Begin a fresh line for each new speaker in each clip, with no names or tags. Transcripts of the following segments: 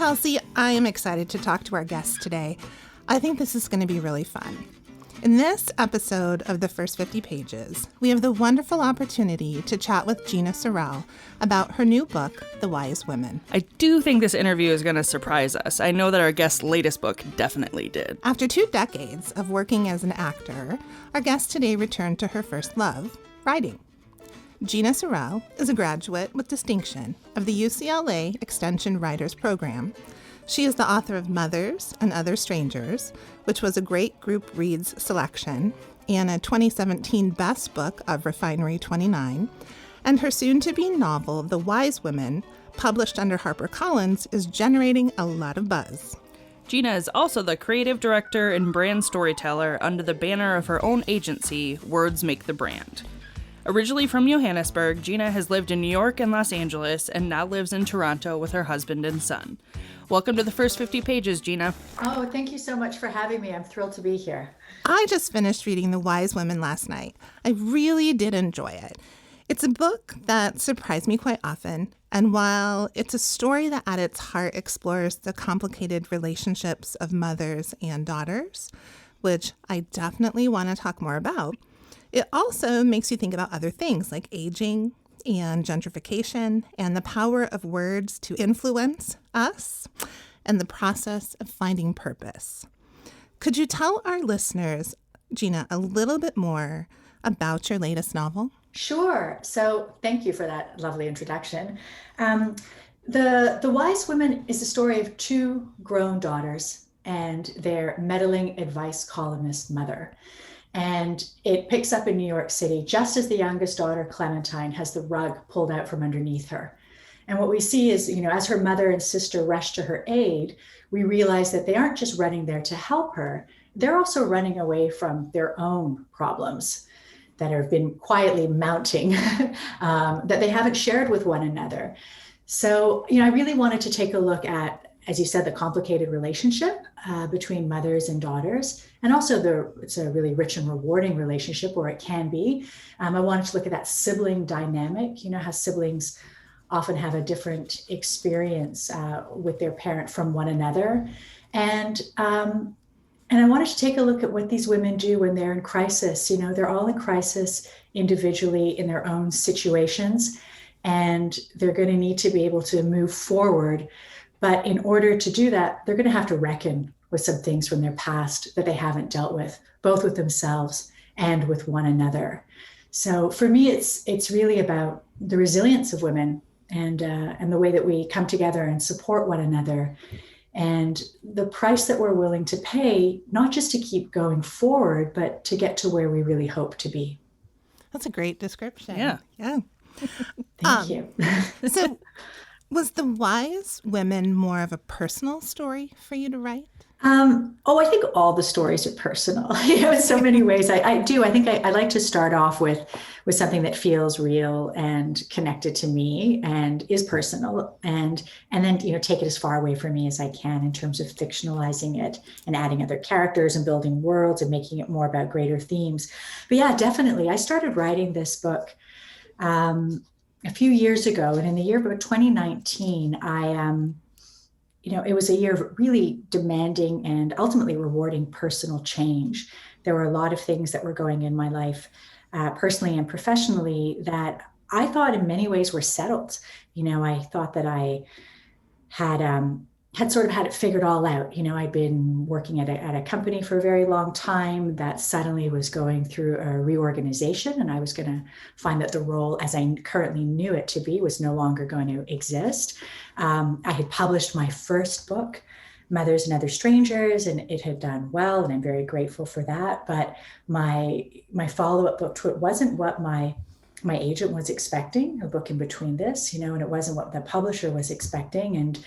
Kelsey. I am excited to talk to our guests today. I think this is going to be really fun. In this episode of the First 50 Pages, we have the wonderful opportunity to chat with Gina Sorell about her new book, The Wise Women.
I do think this interview is going to surprise us. I know that our guest's latest book definitely did.
After 2 decades of working as an actor, our guest today returned to her first love, writing. Gina Sorell is a graduate with distinction of the UCLA Extension Writers Program. She is the author of Mothers and Other Strangers, which was a great group reads selection, and a 2017 Best Book of Refinery 29, and her soon-to-be novel, The Wise Women, published under HarperCollins, is generating a lot of buzz.
Gina is also the creative director and brand storyteller under the banner of her own agency, Words Make the Brand. Originally from Johannesburg, Gina has lived in New York and Los Angeles and now lives in Toronto with her husband and son. Welcome to the First 50 Pages, Gina.
Oh, thank you so much for having me. I'm thrilled to be here.
I just finished reading The Wise Women last night. I really did enjoy it. It's a book that surprised me quite often, and while it's a story that at its heart explores the complicated relationships of mothers and daughters, which I definitely want to talk more about, it also makes you think about other things like aging and gentrification and the power of words to influence us and the process of finding purpose. Could you tell our listeners, Gina, a little bit more about your latest novel?
Sure. So thank you for that lovely introduction. The Wise Women is the story of 2 grown daughters and their meddling advice columnist mother. And it picks up in New York City just as the youngest daughter, Clementine, has the rug pulled out from underneath her. And what we see is, as her mother and sister rush to her aid, we realize that they aren't just running there to help her, they're also running away from their own problems that have been quietly mounting that they haven't shared with one another. So, I really wanted to take a look at, as you said, the complicated relationship between mothers and daughters, and also it's a really rich and rewarding relationship, or it can be. I wanted to look at that sibling dynamic, how siblings often have a different experience with their parent from one another. And I wanted to take a look at what these women do when they're in crisis. They're all in crisis individually in their own situations, and they're going to need to be able to move forward. But in order to do that, they're going to have to reckon with some things from their past that they haven't dealt with, both with themselves and with one another. So for me, it's really about the resilience of women and the way that we come together and support one another, and the price that we're willing to pay, not just to keep going forward, but to get to where we really hope to be.
That's a great description.
Yeah.
Thank you.
So was The Wise Women more of a personal story for you to write?
I think all the stories are personal, in so many ways. I do. I think I like to start off with something that feels real and connected to me and is personal, and then, take it as far away from me as I can in terms of fictionalizing it and adding other characters and building worlds and making it more about greater themes. But yeah, definitely. I started writing this book a few years ago, and in the year of 2019, it was a year of really demanding and ultimately rewarding personal change. There were a lot of things that were going in my life, personally and professionally, that I thought in many ways were settled. I thought that I had sort of had it figured all out. I'd been working at a company for a very long time that suddenly was going through a reorganization, and I was going to find that the role as I currently knew it to be was no longer going to exist. I had published my first book, Mothers and Other Strangers, and it had done well, and I'm very grateful for that. But my follow-up book to it wasn't what my agent was expecting, a book in between this, and it wasn't what the publisher was expecting. And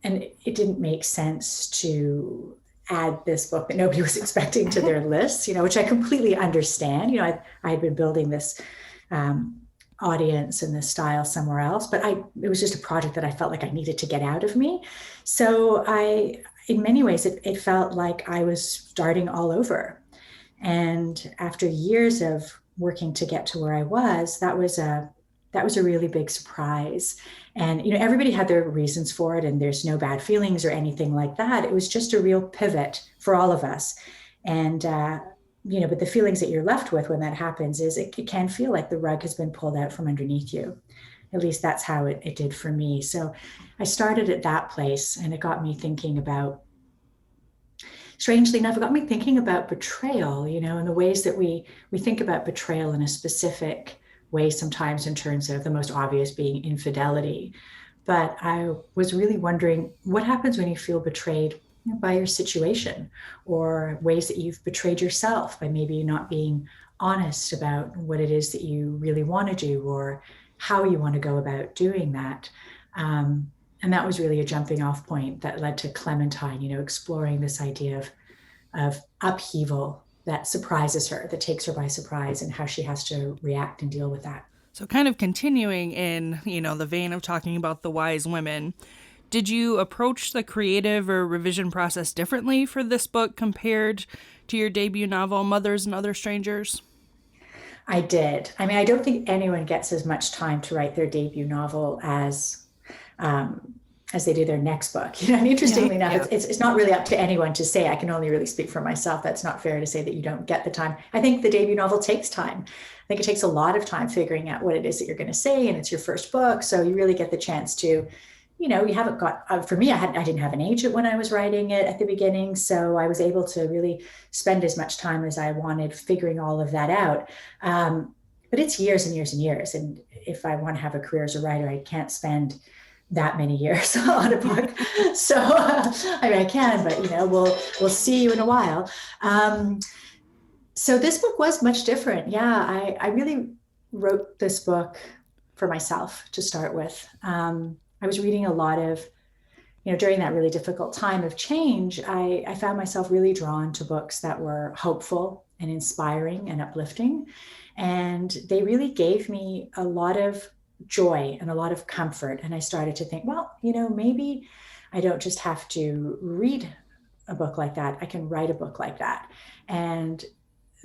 it didn't make sense to add this book that nobody was expecting to their list, which I completely understand. I had been building this audience and this style somewhere else, but it was just a project that I felt like I needed to get out of me. So in many ways, it felt like I was starting all over. And after years of working to get to where I was, that was a really big surprise. And, everybody had their reasons for it, and there's no bad feelings or anything like that. It was just a real pivot for all of us. And, but the feelings that you're left with when that happens is it can feel like the rug has been pulled out from underneath you. At least that's how it did for me. So I started at that place, and it got me thinking about, strangely enough, it got me thinking about betrayal, and the ways that we think about betrayal in a specific way, sometimes in terms of the most obvious being infidelity. But I was really wondering what happens when you feel betrayed by your situation, or ways that you've betrayed yourself by maybe not being honest about what it is that you really want to do, or how you want to go about doing that. And that was really a jumping off point that led to Clementine, exploring this idea of upheaval that surprises her, that takes her by surprise, and how she has to react and deal with that.
So kind of continuing in, the vein of talking about the wise women, did you approach the creative or revision process differently for this book compared to your debut novel, Mothers and Other Strangers?
I did. I mean, I don't think anyone gets as much time to write their debut novel as they do their next book. And interestingly enough, it's not really up to anyone to say. I can only really speak for myself. That's not fair to say that you don't get the time. I think the debut novel takes time. I think it takes a lot of time figuring out what it is that you're going to say, and it's your first book. So you really get the chance to, you haven't got, for me, I didn't have an agent when I was writing it at the beginning. So I was able to really spend as much time as I wanted figuring all of that out. But it's years and years and years. And if I want to have a career as a writer, I can't spend that many years on a book. So, I can, but, we'll see you in a while. So this book was much different. Yeah, I really wrote this book for myself to start with. I was reading a lot of, during that really difficult time of change, I found myself really drawn to books that were hopeful and inspiring and uplifting. And they really gave me a lot of joy and a lot of comfort. And I started to think, well, maybe I don't just have to read a book like that. I can write a book like that. And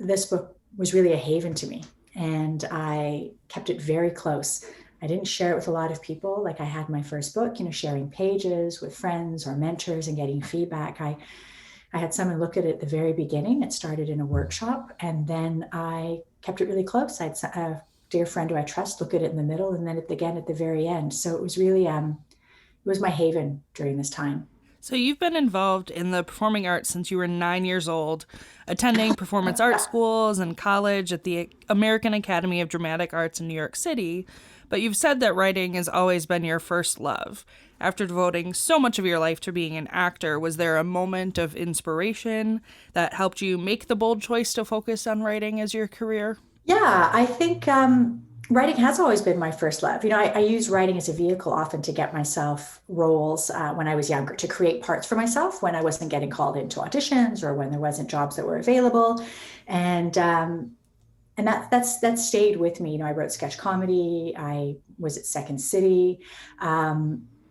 this book was really a haven to me. And I kept it very close. I didn't share it with a lot of people like I had my first book, sharing pages with friends or mentors and getting feedback. I had someone look at it at the very beginning. It started in a workshop, and then I kept it really close. I had a dear friend who I trust look at it in the middle, and then again at the very end. So it was really, it was my haven during this time.
So you've been involved in the performing arts since you were 9 years old, attending performance art schools and college at the American Academy of Dramatic Arts in New York City. But you've said that writing has always been your first love. After devoting so much of your life to being an actor, was there a moment of inspiration that helped you make the bold choice to focus on writing as your career?
Yeah, I think writing has always been my first love. I use writing as a vehicle often to get myself roles when I was younger, to create parts for myself when I wasn't getting called into auditions or when there wasn't jobs that were available. And that stayed with me. I wrote sketch comedy. I was at Second City.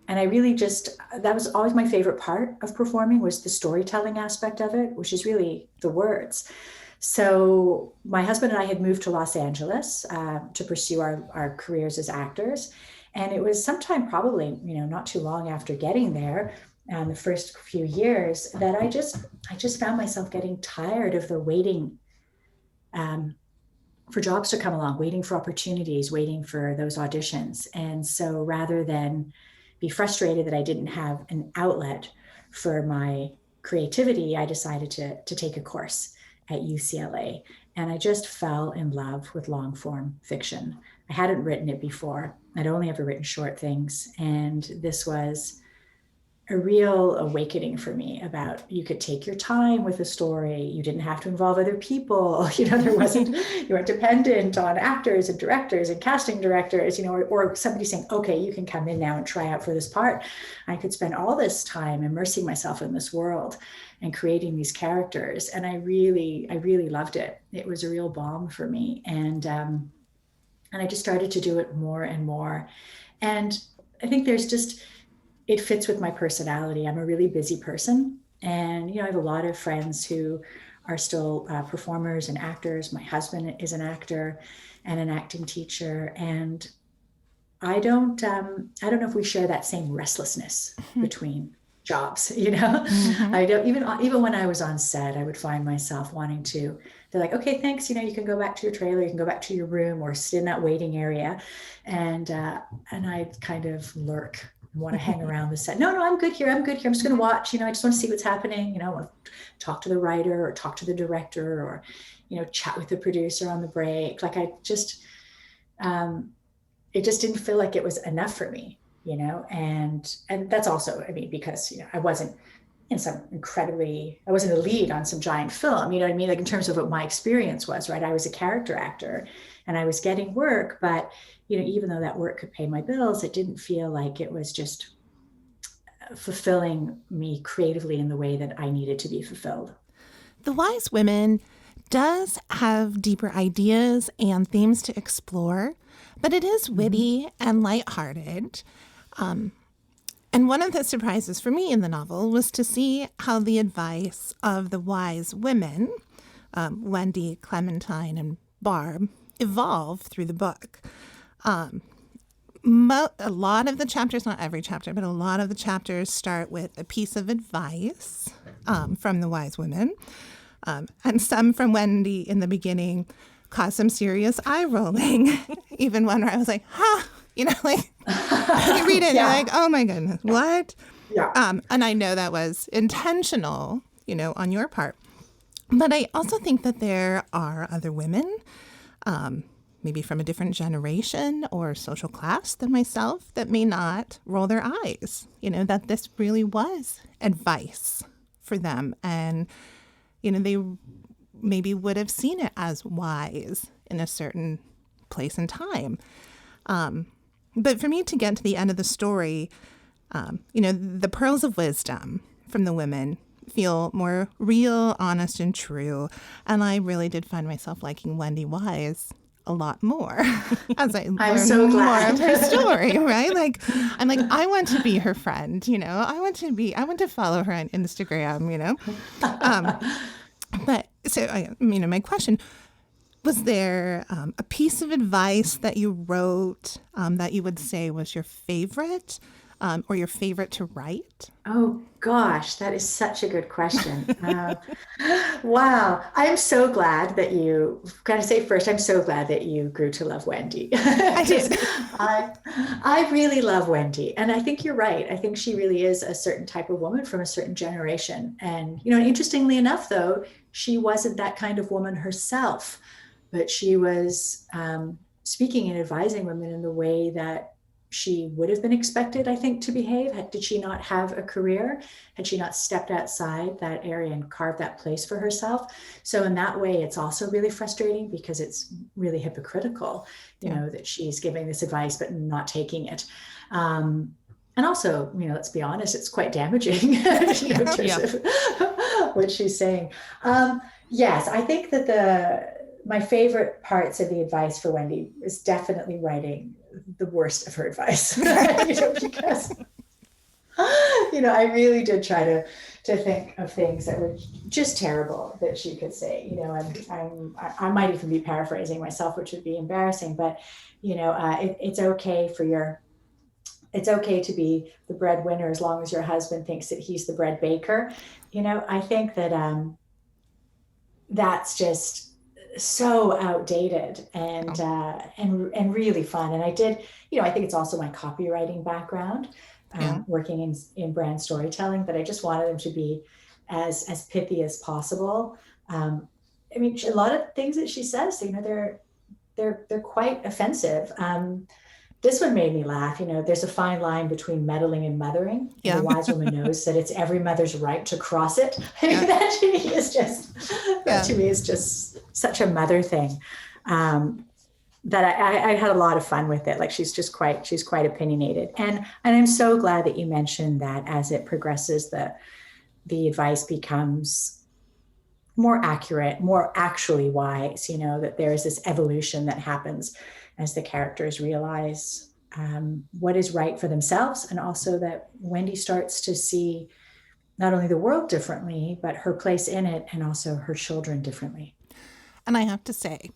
And I really that was always my favorite part of performing, was the storytelling aspect of it, which is really the words. So my husband and I had moved to Los Angeles to pursue our careers as actors. And it was sometime probably, not too long after getting there, the first few years, that I just found myself getting tired of the waiting for jobs to come along, waiting for opportunities, waiting for those auditions. And so rather than be frustrated that I didn't have an outlet for my creativity, I decided to take a course at UCLA. And I just fell in love with long form fiction. I hadn't written it before. I'd only ever written short things. And this was a real awakening for me about, you could take your time with a story. You didn't have to involve other people. You weren't dependent on actors and directors and casting directors, or somebody saying, okay, you can come in now and try out for this part. I could spend all this time immersing myself in this world and creating these characters. And I really loved it. It was a real balm for me. And I just started to do it more and more. And I think it fits with my personality. I'm a really busy person. And, I have a lot of friends who are still performers and actors. My husband is an actor and an acting teacher. And I don't know if we share that same restlessness between jobs, you know.
Mm-hmm.
I don't, even when I was on set, I would find myself wanting to, they're like, okay, thanks, you know, you can go back to your trailer, you can go back to your room or sit in that waiting area. And I kind of lurk and want to hang around the set. No, I'm good here, I'm good here, I'm just going to watch, you know, I just want to see what's happening, you know, I want to talk to the writer or talk to the director, or, you know, chat with the producer on the break. Like I just it just didn't feel like it was enough for me, you know. And that's also, I mean, because, you know, I wasn't I wasn't a lead on some giant film, you know what I mean? Like in terms of what my experience was, right? I was a character actor and I was getting work, but, you know, even though that work could pay my bills, it didn't feel like it was just fulfilling me creatively in the way that I needed to be fulfilled.
The Wise Women does have deeper ideas and themes to explore, but it is witty and lighthearted. And one of the surprises for me in the novel was to see how the advice of the wise women, Wendy, Clementine, and Barb, evolve through the book. A lot of the chapters, not every chapter, but a lot of the chapters start with a piece of advice from the wise women. And some from Wendy in the beginning caused some serious eye rolling. Even one where I was like, you know, like you read it and you're like, oh my goodness, what?
Yeah.
And I know that was intentional, you know, on your part. But I also think that there are other women, maybe from a different generation or social class than myself, that may not roll their eyes, you know, that this really was advice for them. And you know, they maybe would have seen it as wise in a certain place and time. But for me to get to the end of the story, you know, the pearls of wisdom from the women feel more real, honest, and true. And I really did find myself liking Wendy Wise a lot more as I learned
so
more
glad.
of her story, right? Like, I'm like, I want to be her friend, you know, I want to follow her on Instagram, you know? But so, you know, my question, was there a piece of advice that you wrote that you would say was your favorite or your favorite to write?
Oh gosh, that is such a good question. Wow. I'm so glad that gotta say first, I'm so glad that you grew to love Wendy.
I did.
I really love Wendy. And I think you're right. I think she really is a certain type of woman from a certain generation. And, you know, interestingly enough, though, she wasn't that kind of woman herself, but she was speaking and advising women in the way that she would have been expected, I think, to behave. Did she not have a career? Had she not stepped outside that area and carved that place for herself? So in that way, it's also really frustrating because it's really hypocritical, you know, that she's giving this advice, but not taking it. And also, you know, let's be honest, it's quite damaging you know, in terms of what she's saying. Yes, I think that my favorite parts of the advice for Wendy is definitely writing the worst of her advice, you know, because, you know, I really did try to think of things that were just terrible that she could say, you know, and I might even be paraphrasing myself, which would be embarrassing, but, you know, it's okay to be the breadwinner as long as your husband thinks that he's the bread baker. You know, I think that that's just so outdated and really fun. And I did, you know, I think it's also my copywriting background, working in brand storytelling, that I just wanted them to be as pithy as possible. I mean, a lot of things that she says, you know, they're quite offensive. This one made me laugh. You know, there's a fine line between meddling and mothering. And the wise woman knows that it's every mother's right to cross it. I mean, that to me is just such a mother thing. That I had a lot of fun with it. Like she's quite opinionated. And I'm so glad that you mentioned that as it progresses, the advice becomes more accurate, more actually wise, you know, that there is this evolution that happens as the characters realize what is right for themselves. And also that Wendy starts to see not only the world differently, but her place in it and also her children differently.
And I have to say,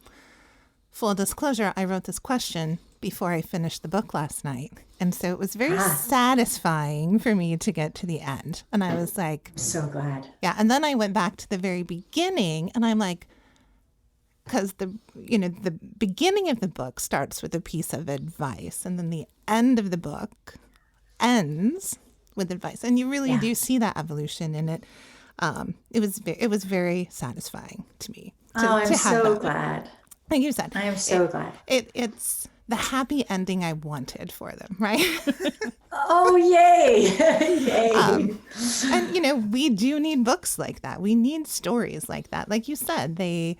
full disclosure, I wrote this question before I finished the book last night. And so it was very satisfying for me to get to the end. And I was like,
so glad.
Yeah. And then I went back to the very beginning and I'm like, because the beginning of the book starts with a piece of advice and then the end of the book ends with advice. And you really do see that evolution in it. It was very satisfying to me.
I'm so glad.
Like you said,
I am so glad.
It's the happy ending I wanted for them, right?
Oh, yay. Yay.
And, we do need books like that. We need stories like that. Like you said, they,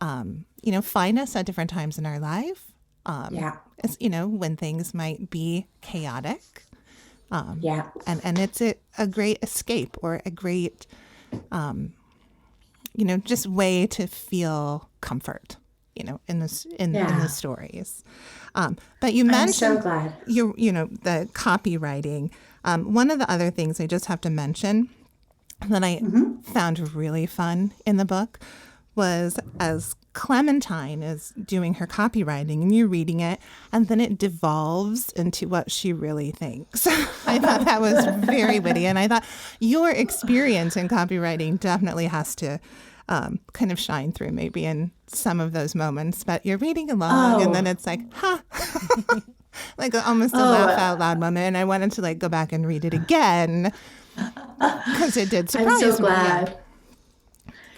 find us at different times in our life. When things might be chaotic. And it's a great escape or a great, just way to feel comfort. In the stories. But you mentioned
I'm so glad.
The copywriting. One of the other things I just have to mention that I found really fun in the book was as Clementine is doing her copywriting and you're reading it and then it devolves into what she really thinks. I thought that was very witty. And I thought your experience in copywriting definitely has to kind of shine through maybe in some of those moments, but you're reading along and then it's like, like almost a laugh out loud moment. And I wanted to go back and read it again because it did surprise me.
I'm so glad.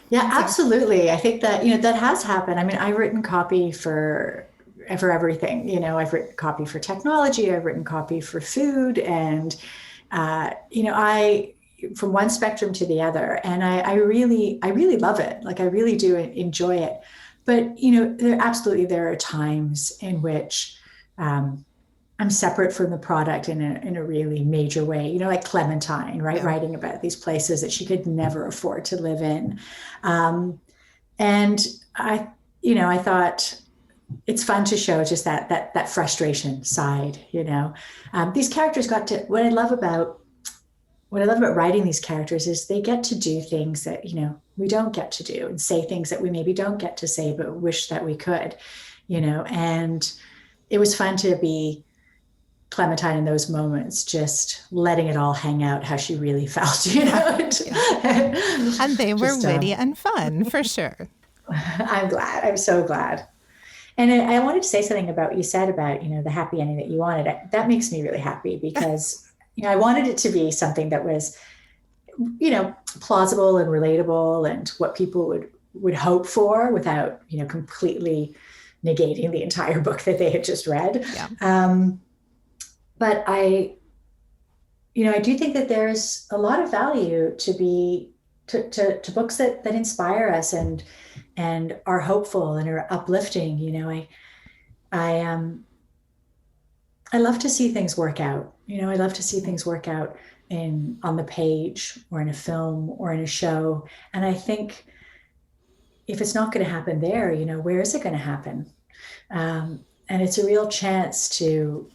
Yeah, absolutely. I think that, that has happened. I mean, I've written copy for everything, I've written copy for technology, I've written copy for food and, from one spectrum to the other. And I really love it. I really do enjoy it. But, there are times in which I'm separate from the product in a really major way, like Clementine, right? Yeah. Writing about these places that she could never afford to live in. And I thought it's fun to show just that frustration side, these characters what I love about writing these characters is they get to do things that, we don't get to do and say things that we maybe don't get to say, but wish that we could, and it was fun to be Clementine in those moments, just letting it all hang out how she really felt,
And they were witty and fun for sure.
I'm glad. I'm so glad. And I wanted to say something about, you said about, the happy ending that you wanted. That makes me really happy because I wanted it to be something that was, plausible and relatable and what people would hope for without, completely negating the entire book that they had just read. Yeah. But I do think that there's a lot of value to books that inspire us and are hopeful and are uplifting. I love to see things work out. I love to see things work out on the page or in a film or in a show. And I think if it's not going to happen there, where is it going to happen? And it's a real chance to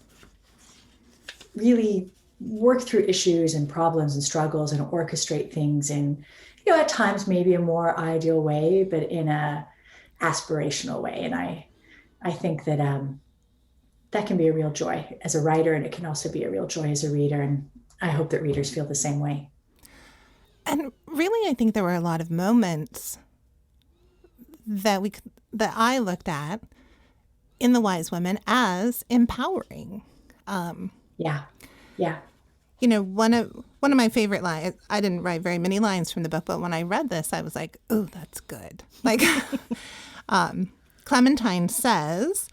really work through issues and problems and struggles and orchestrate things in, at times maybe a more ideal way, but in a aspirational way. And I think that that can be a real joy as a writer, and it can also be a real joy as a reader. And I hope that readers feel the same way.
And really, I think there were a lot of moments that I looked at in The Wise Women as empowering.
Yeah.
One of my favorite lines, I didn't write very many lines from the book, but when I read this, I was like, oh, that's good. Clementine says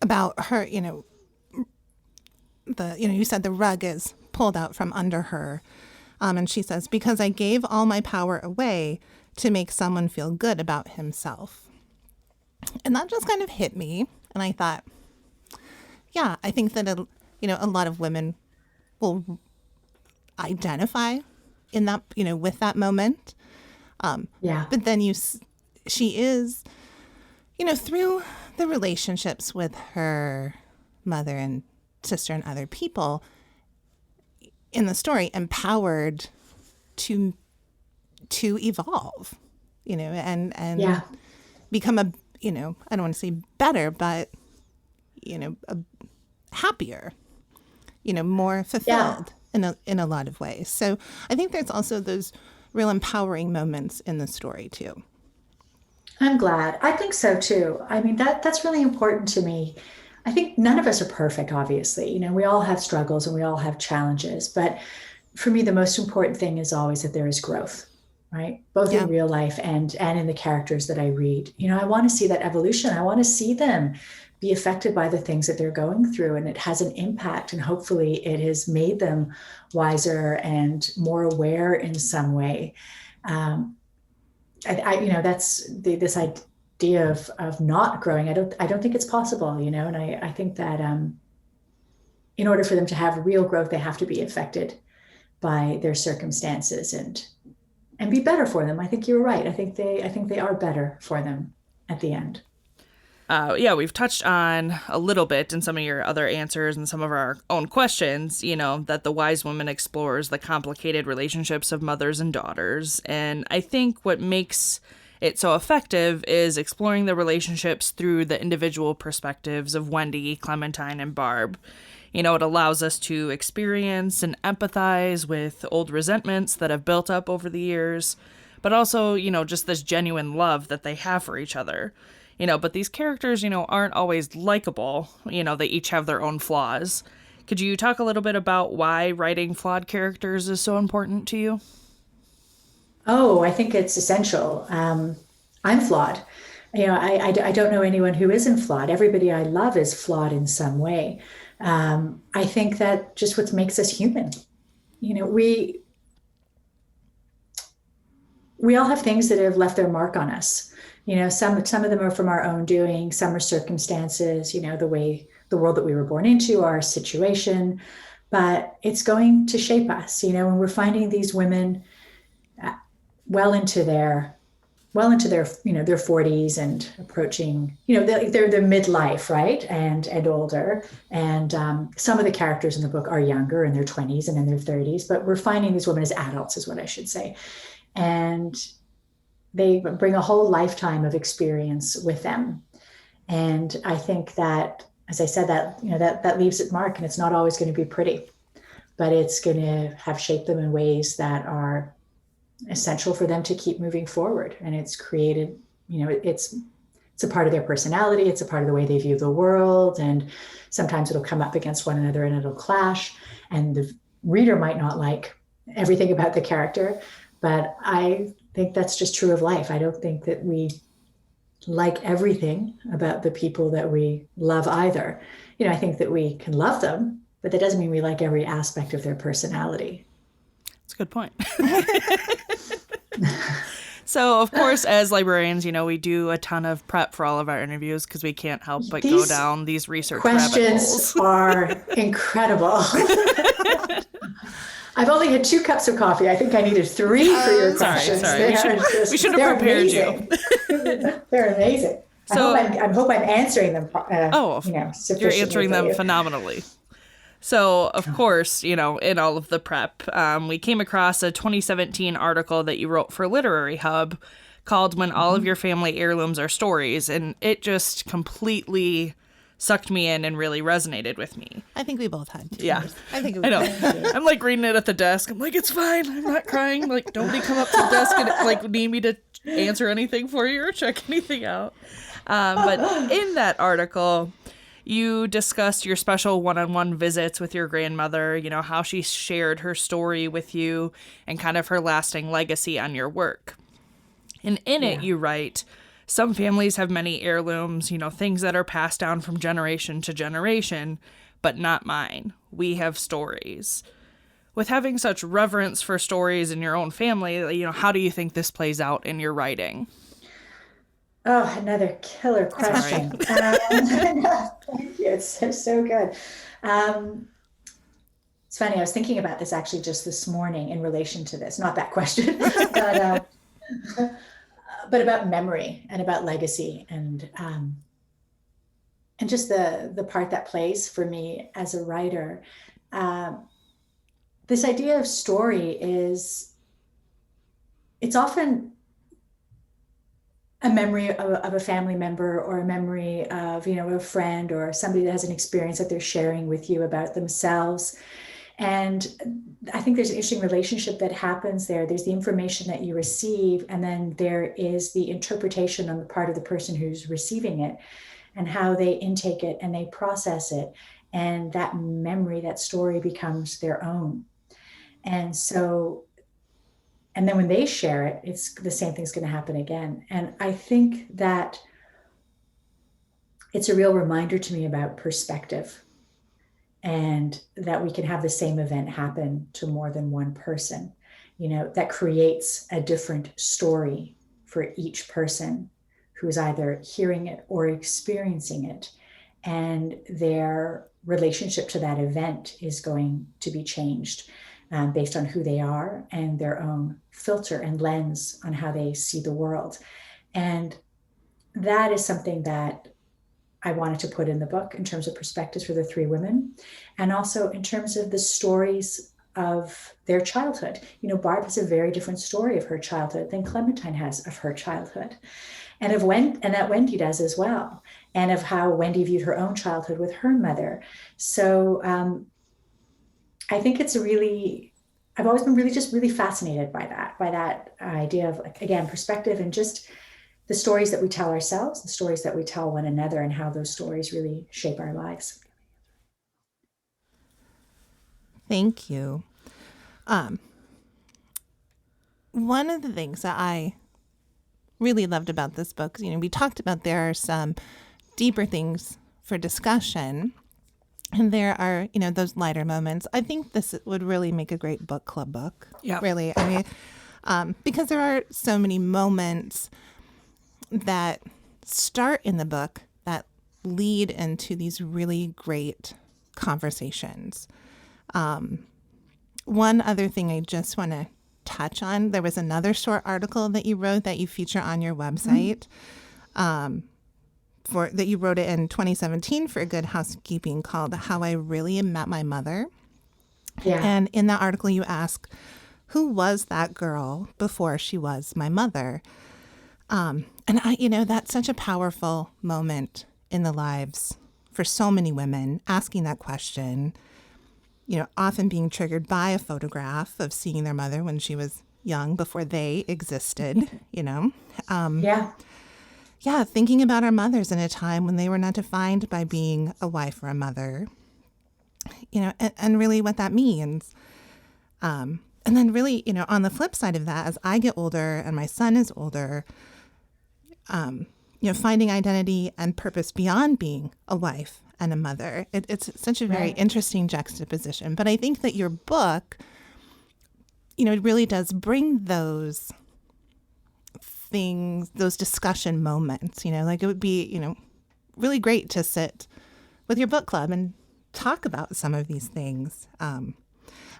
about her, you said the rug is pulled out from under her. And she says, because I gave all my power away to make someone feel good about himself. And that just kind of hit me. And I thought, yeah, I think that, a lot of women will identify in that, with that moment. But then she is, through the relationships with her mother and sister and other people in the story, empowered to evolve and
Yeah.
become I don't want to say better, but, happier, more fulfilled in a lot of ways. So I think there's also those real empowering moments in the story too.
I'm glad. I think so too. I mean, that's really important to me. I think none of us are perfect, obviously. We all have struggles and we all have challenges. But for me, the most important thing is always that there is growth, right? Both in real life and in the characters that I read. I want to see that evolution. I want to see them be affected by the things that they're going through, and it has an impact. And hopefully it has made them wiser and more aware in some way. That's this idea of not growing. I don't think it's possible, and I think that in order for them to have real growth, they have to be affected by their circumstances and be better for them. I think you're right. I think they are better for them at the end.
We've touched on a little bit in some of your other answers and some of our own questions, that the Wise Woman explores the complicated relationships of mothers and daughters. And I think what makes it so effective is exploring the relationships through the individual perspectives of Wendy, Clementine, and Barb. It allows us to experience and empathize with old resentments that have built up over the years, but also, just this genuine love that they have for each other. But these characters, aren't always likable. They each have their own flaws. Could you talk a little bit about why writing flawed characters is so important to you?
Oh, I think it's essential. I'm flawed. I don't know anyone who isn't flawed. Everybody I love is flawed in some way. I think that just what makes us human. We all have things that have left their mark on us. Some of them are from our own doing, some are circumstances, the world that we were born into, our situation, but it's going to shape us, when we're finding these women well into their their 40s and approaching, they're midlife, right? And older. And some of the characters in the book are younger, in their 20s and in their 30s, but we're finding these women as adults is what I should say. And they bring a whole lifetime of experience with them. And I think that, as I said, that leaves its mark, and it's not always going to be pretty, but it's going to have shaped them in ways that are essential for them to keep moving forward. And it's created, it's a part of their personality. It's a part of the way they view the world. And sometimes it'll come up against one another and it'll clash. And the reader might not like everything about the character, but I think that's just true of life. I don't think that we like everything about the people that we love either. I think that we can love them, but that doesn't mean we like every aspect of their personality.
That's a good point. So, of course, as librarians, we do a ton of prep for all of our interviews because we can't help but go down these research rabbit holes.
Questions are incredible. I've only had 2 cups of coffee. I think I needed 3 for your questions.
Sorry. We should have prepared you.
They're amazing. So I hope I'm answering them. Sufficiently.
You're answering them phenomenally. So, of course, in all of the prep, we came across a 2017 article that you wrote for Literary Hub called "When All of Your Family Heirlooms Are Stories," and it just completely sucked me in and really resonated with me.
I think we both had to.
Yeah. I know. I'm reading it at the desk. I'm like, it's fine. I'm not crying. Nobody come up to the desk and need me to answer anything for you or check anything out. But in that article, you discussed your special one-on-one visits with your grandmother, how she shared her story with you and kind of her lasting legacy on your work. And in it, you write, "Some families have many heirlooms, things that are passed down from generation to generation, but not mine. We have stories." With having such reverence for stories in your own family, how do you think this plays out in your writing?
Oh, another killer question. Thank you. It's so good. It's funny. I was thinking about this actually just this morning in relation to this, not that question, but about memory and about legacy and just the part that plays for me as a writer. This idea of story it's often a memory of a family member, or a memory of, a friend or somebody that has an experience that they're sharing with you about themselves. And I think there's an interesting relationship that happens there. There's the information that you receive, and then there is the interpretation on the part of the person who's receiving it, and how they intake it and they process it. And that memory, that story becomes their own. And so, and then when they share it, it's the same thing's going to happen again. And I think that it's a real reminder to me about perspective, and that we can have the same event happen to more than one person, that creates a different story for each person who's either hearing it or experiencing it. And their relationship to that event is going to be changed based on who they are and their own filter and lens on how they see the world. And that is something that I wanted to put in the book in terms of perspectives for the three women, and also in terms of the stories of their childhood. Barb has a very different story of her childhood than Clementine has of her childhood, and that Wendy does as well, and of how Wendy viewed her own childhood with her mother. So I think I've always been really fascinated by that idea of, again, perspective, and just the stories that we tell ourselves, the stories that we tell one another, and how those stories really shape our lives.
Thank you. One of the things that I really loved about this book, we talked about there are some deeper things for discussion, and there are, those lighter moments. I think this would really make a great book club book.
Yeah.
Really. I mean, because there are so many moments that start in the book that lead into these really great conversations. One other thing I just want to touch on, there was another short article that you wrote that you feature on your website, that you wrote it in 2017 for Good Housekeeping, called How I Really Met My Mother.
Yeah.
And in that article you ask, who was that girl before she was my mother? And that's such a powerful moment in the lives for so many women, asking that question, often being triggered by a photograph of seeing their mother when she was young, before they existed, Yeah, thinking about our mothers in a time when they were not defined by being a wife or a mother, and really what that means. And then really, on the flip side of that, as I get older and my son is older, finding identity and purpose beyond being a wife and a mother. It's such a very interesting juxtaposition. But I think that your book, it really does bring those things, those discussion moments, like it would be, really great to sit with your book club and talk about some of these things. And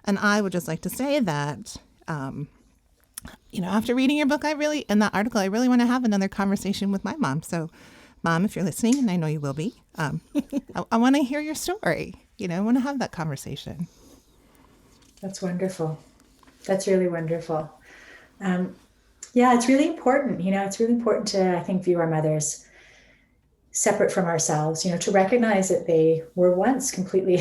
I would just like to say that, after reading your book, in that article, I really want to have another conversation with my mom. So, Mom, if you're listening, and I know you will be, I want to hear your story. I want to have that conversation.
That's wonderful. That's really wonderful. It's really important. It's really important to, I think, view our mothers separate from ourselves, to recognize that they were once completely,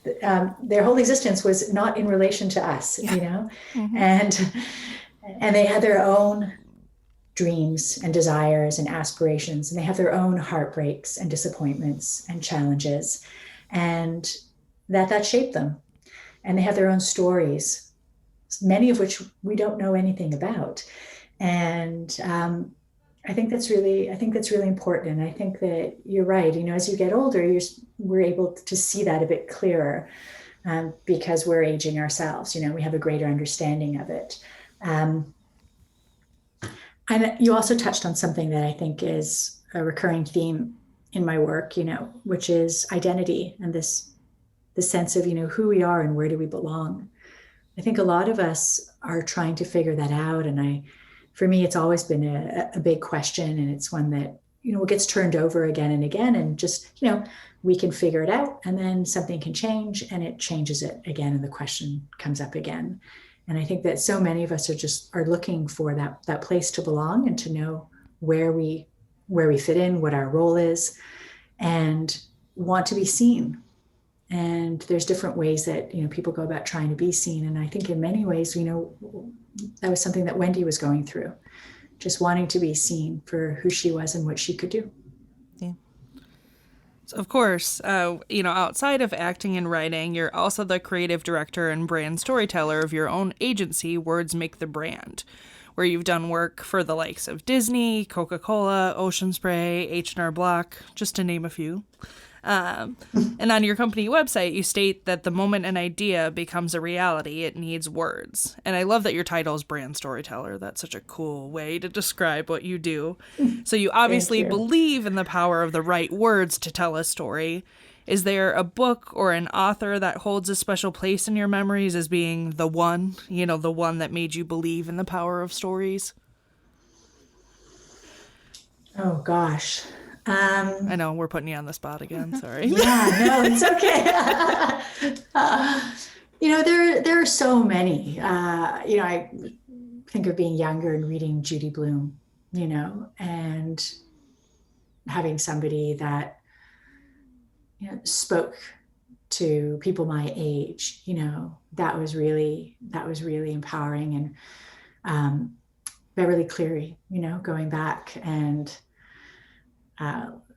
their whole existence was not in relation to us, mm-hmm. and they had their own dreams and desires and aspirations, and they have their own heartbreaks and disappointments and challenges, and that shaped them. And they have their own stories, many of which we don't know anything about. And I think that's really important. And I think that you're right. As you get older, we're able to see that a bit clearer because we're aging ourselves. We have a greater understanding of it. And you also touched on something that I think is a recurring theme in my work, which is identity and this sense of, who we are and where do we belong. I think a lot of us are trying to figure that out. And for me, it's always been a big question. And it's one that, gets turned over again and again. And just, we can figure it out, and then something can change and it changes it again. And the question comes up again. And I think that so many of us are looking for that place to belong and to know where we fit in, what our role is, and want to be seen. And there's different ways that, people go about trying to be seen. And I think in many ways, that was something that Wendy was going through, just wanting to be seen for who she was and what she could do.
Yeah.
So of course, outside of acting and writing, you're also the creative director and brand storyteller of your own agency, Words Make the Brand, where you've done work for the likes of Disney, Coca-Cola, Ocean Spray, H&R Block, just to name a few. And on your company website, you state that the moment an idea becomes a reality, it needs words. And I love that your title is brand storyteller. That's such a cool way to describe what you do. So you obviously believe in the power of the right words to tell a story. Is there a book or an author that holds a special place in your memories as being the one that made you believe in the power of stories?
Oh, gosh.
I know we're putting you on the spot again. Sorry.
Yeah, no, it's okay. There are so many. I think of being younger and reading Judy Blume, and having somebody that spoke to people my age. That was really empowering. And Beverly Cleary, going back and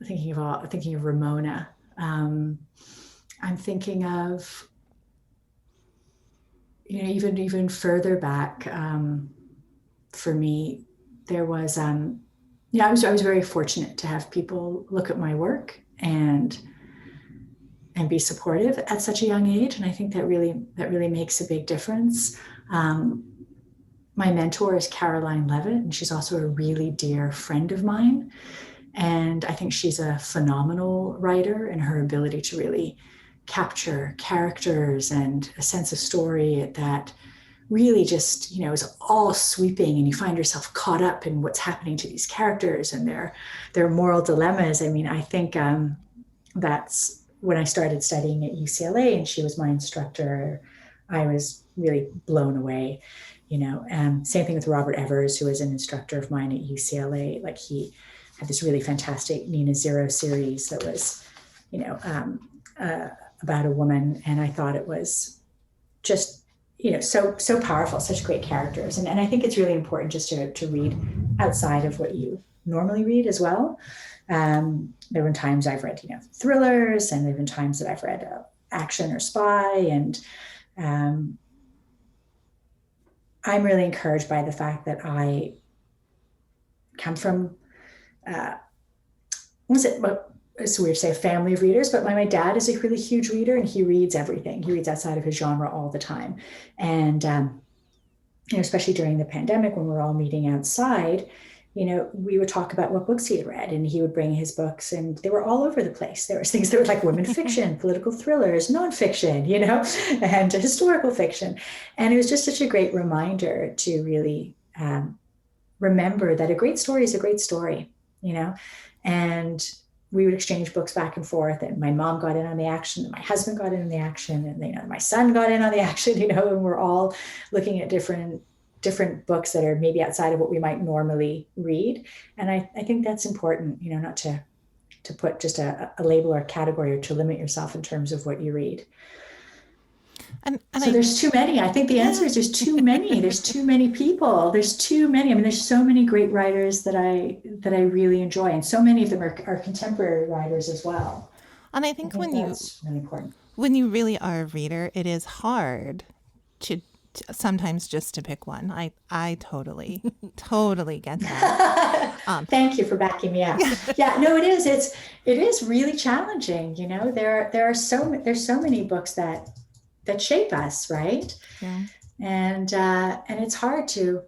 thinking of Ramona. I'm thinking of, even further back. For me, there was, I was very fortunate to have people look at my work and be supportive at such a young age, and I think that really makes a big difference. My mentor is Caroline Levitt, and she's also a really dear friend of mine. And I think she's a phenomenal writer, and her ability to really capture characters and a sense of story that really just, is all sweeping, and you find yourself caught up in what's happening to these characters and their moral dilemmas. I mean, I think that's when I started studying at UCLA and she was my instructor, I was really blown away. Same thing with Robert Evers, who was an instructor of mine at UCLA. Like, he had this really fantastic Nina Zero series that was, about a woman. And I thought it was just, so powerful, such great characters. And I think it's really important just to read outside of what you normally read as well. There have been times I've read, thrillers, and there have been times that I've read action or spy. And I'm really encouraged by the fact that I come from, it's weird to say a family of readers, but my dad is a really huge reader, and he reads everything. He reads outside of his genre all the time. And, especially during the pandemic when we're all meeting outside, we would talk about what books he had read, and he would bring his books, and they were all over the place. There was things that were like women fiction, political thrillers, nonfiction, and historical fiction. And it was just such a great reminder to really remember that a great story is a great story, and we would exchange books back and forth, and my mom got in on the action, and my husband got in on the action, and my son got in on the action, and we're all looking at different books that are maybe outside of what we might normally read. And I think that's important, not to put just a label or a category, or to limit yourself in terms of what you read. And there's too many. I think the answer is there's too many. There's too many people. There's too many. I mean, there's so many great writers that I really enjoy, and so many of them are contemporary writers as well.
And I think
that's really important.
When you really are a reader, it is hard to sometimes just to pick one. I totally get that.
Thank you for backing me up. Yeah, no, it is. It is really challenging. There's so many books that shape us, right?
Yeah.
And it's hard to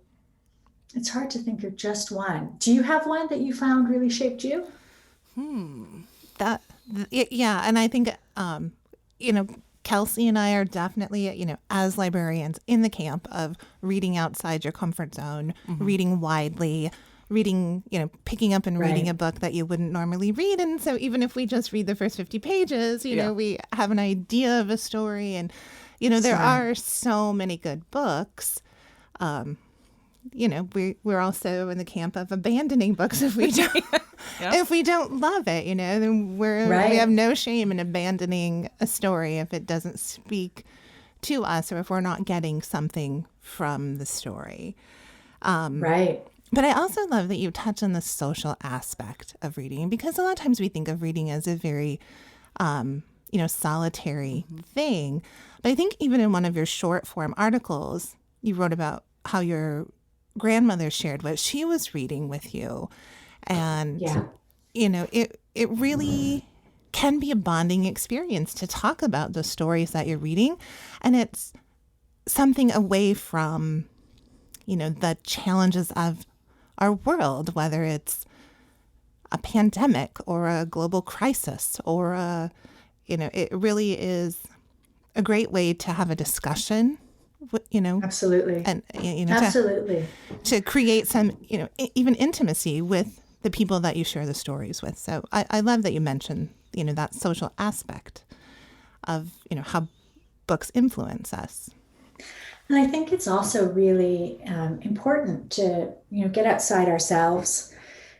think of just one. Do you have one that you found really shaped you?
Yeah, and I think Kelsey and I are definitely, as librarians, in the camp of reading outside your comfort zone, reading widely, reading, picking up and reading a book that you wouldn't normally read. And so even if we just read the first 50 pages, we have an idea of a story. And, there are so many good books. we're also in the camp of abandoning books if we don't if we don't love it, then we have no shame in abandoning a story if it doesn't speak to us or if we're not getting something from the story.
Right.
But I also love that you touch on the social aspect of reading, because a lot of times we think of reading as a very, solitary thing. But I think even in one of your short form articles, you wrote about how your grandmother shared what she was reading with you. And, it really can be a bonding experience to talk about the stories that you're reading. And it's something away from, the challenges of our world, whether it's a pandemic or a global crisis or it really is a great way to have a discussion,
Absolutely.
And,
Absolutely.
to create some, even intimacy with the people that you share the stories with. So I love that you mentioned, that social aspect of, how books influence us.
And I think it's also really important to, get outside ourselves,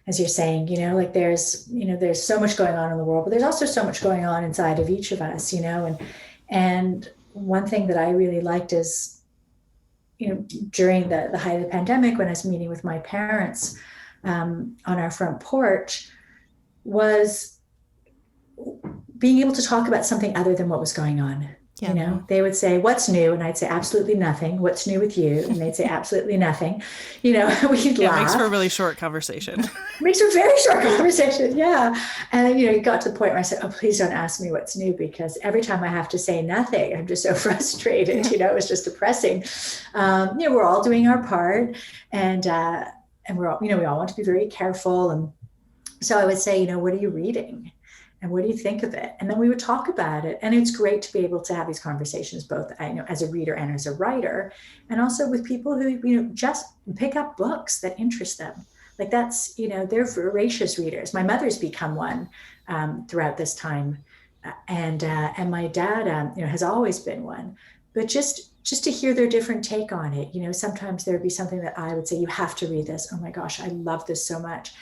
as you're saying, there's so much going on in the world, but there's also so much going on inside of each of us, and one thing that I really liked is, during the height of the pandemic, when I was meeting with my parents on our front porch, was being able to talk about something other than what was going on.
Yeah.
They would say, "What's new?" And I'd say, "Absolutely nothing." "What's new with you?" And they'd say, "Absolutely nothing." We'd laugh.
It makes for a really short conversation.
Makes for a very short conversation. Yeah. And then, it got to the point where I said, "Oh, please don't ask me what's new," because every time I have to say nothing, I'm just so frustrated. It was just depressing. We're all doing our part, and we're all, we all want to be very careful. And so I would say, what are you reading? And what do you think of it? And then we would talk about it. And it's great to be able to have these conversations, both as a reader and as a writer, and also with people who, just pick up books that interest them. Like that's, they're voracious readers. My mother's become one throughout this time. And my dad, has always been one. But just to hear their different take on it, sometimes there'd be something that I would say, "You have to read this. Oh my gosh, I love this so much."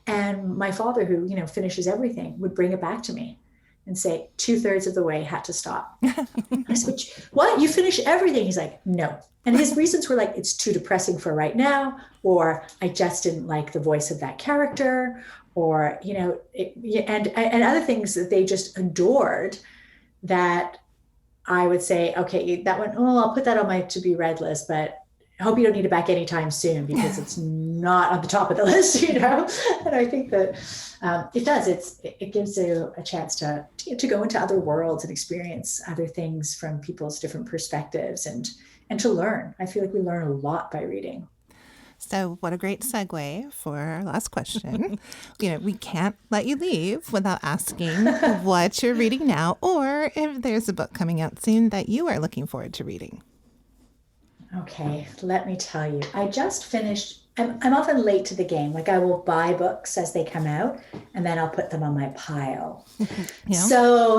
And my father, who, finishes everything, would bring it back to me and say, 2/3 of the way had to stop. I said, "What? You finish everything?" He's like, "No." And his reasons were like, "It's too depressing for right now," or "I just didn't like the voice of that character," or, and other things that they just adored, that I would say, "Okay, that one, I'll put that on my to be read list, but I hope you don't need it back anytime soon because it's not on the top of the list," And I think that it does. It gives you a chance to go into other worlds and experience other things from people's different perspectives and to learn. I feel like we learn a lot by reading.
So what a great segue for our last question. We can't let you leave without asking what you're reading now, or if there's a book coming out soon that you are looking forward to reading.
Okay, let me tell you. I just finished. I'm often late to the game. Like I will buy books as they come out, and then I'll put them on my pile.
Yeah.
So,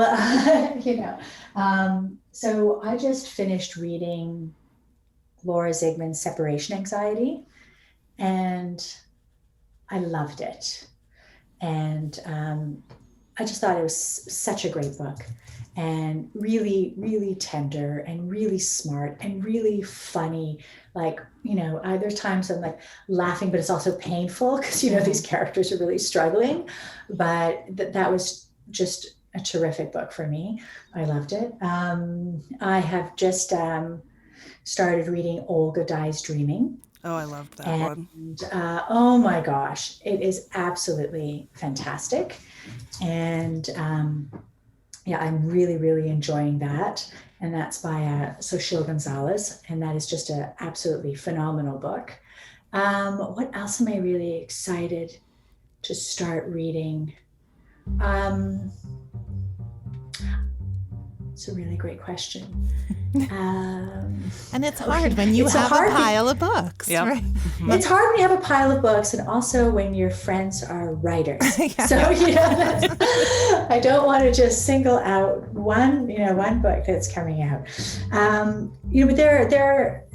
so I just finished reading Laura Zigman's Separation Anxiety, and I loved it. And I just thought it was such a great book. And really, really tender and really smart and really funny. Like, there's times I'm like laughing, but it's also painful because, these characters are really struggling. But that was just a terrific book for me. I loved it. I have just started reading Olga Dies Dreaming.
Oh, I loved that one.
Oh my gosh, it is absolutely fantastic. And I'm really, really enjoying that. And that's by Xochitl Gonzalez. And that is just an absolutely phenomenal book. What else am I really excited to start reading? It's a really great question.
And it's hard when you have a pile of books.
Yep.
Right?
It's hard when you have a pile of books, and also when your friends are writers.
Yeah.
So, I don't want to just single out one book that's coming out. But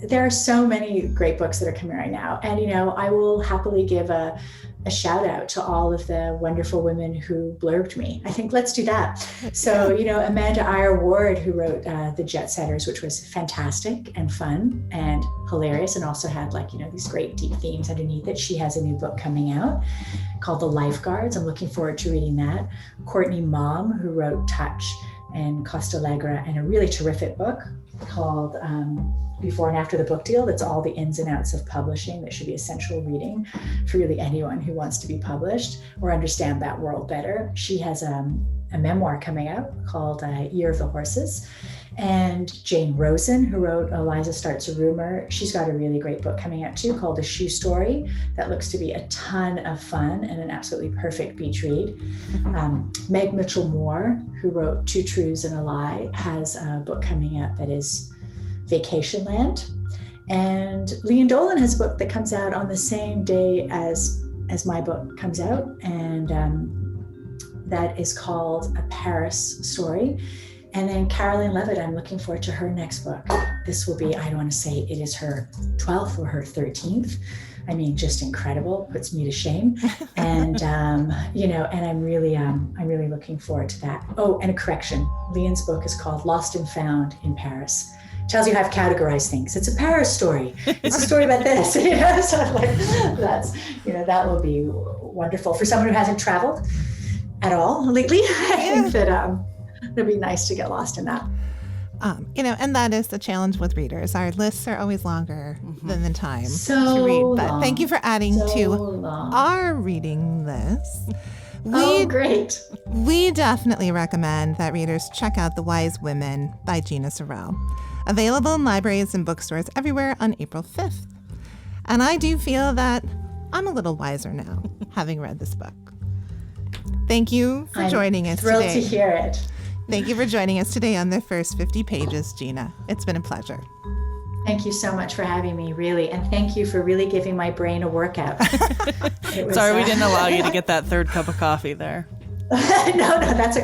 there are so many great books that are coming right now. And, I will happily give a shout out to all of the wonderful women who blurbed me. I think let's do that. So, Amanda Iyer Ward, who wrote The Jet Setters, which was fantastic and fun and hilarious, and also had these great deep themes underneath it. She has a new book coming out called The Lifeguards. I'm looking forward to reading that. Courtney Mom, who wrote Touch and Costa Allegra, and a really terrific book called Before and After the Book Deal. That's all the ins and outs of publishing that should be essential reading for really anyone who wants to be published or understand that world better. She has a memoir coming out called Year of the Horses. And Jane Rosen, who wrote Eliza Starts a Rumor, she's got a really great book coming out too called The Shoe Story that looks to be a ton of fun and an absolutely perfect beach read. Meg Mitchell-Moore, who wrote Two Truths and a Lie, has a book coming out that is Vacation Land. And Leon Dolan has a book that comes out on the same day as my book comes out, and that is called A Paris Story. And then Caroline Levitt, I'm looking forward to her next book. This will be, I don't want to say it is her 12th or her 13th. I mean, just incredible, puts me to shame. And, and I'm really looking forward to that. Oh, and a correction. Leon's book is called Lost and Found in Paris. Tells you how to categorize things. It's a Paris story. It's a story about this. So that's, that will be wonderful for someone who hasn't traveled at all lately. I think that it'd be nice to get lost in that.
And that is the challenge with readers. Our lists are always longer than the time
to
read. But thank you for adding to our reading list.
Great.
We definitely recommend that readers check out The Wise Women by Gina Sorell. Available in libraries and bookstores everywhere on April 5th. And I do feel that I'm a little wiser now, having read this book. Thank you for joining us today.
Thrilled to hear it.
Thank you for joining us today on the first 50 pages, Gina. It's been a pleasure.
Thank you so much for having me, really. And thank you for really giving my brain a workout.
Sorry we didn't allow you to get that third cup of coffee there.
No,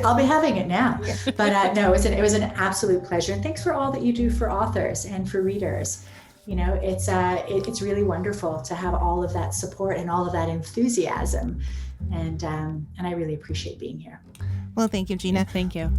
I'll be having it now. But no, it was an absolute pleasure. And thanks for all that you do for authors and for readers. It's really wonderful to have all of that support and all of that enthusiasm. And I really appreciate being here.
Well, thank you, Gina.
Thank you.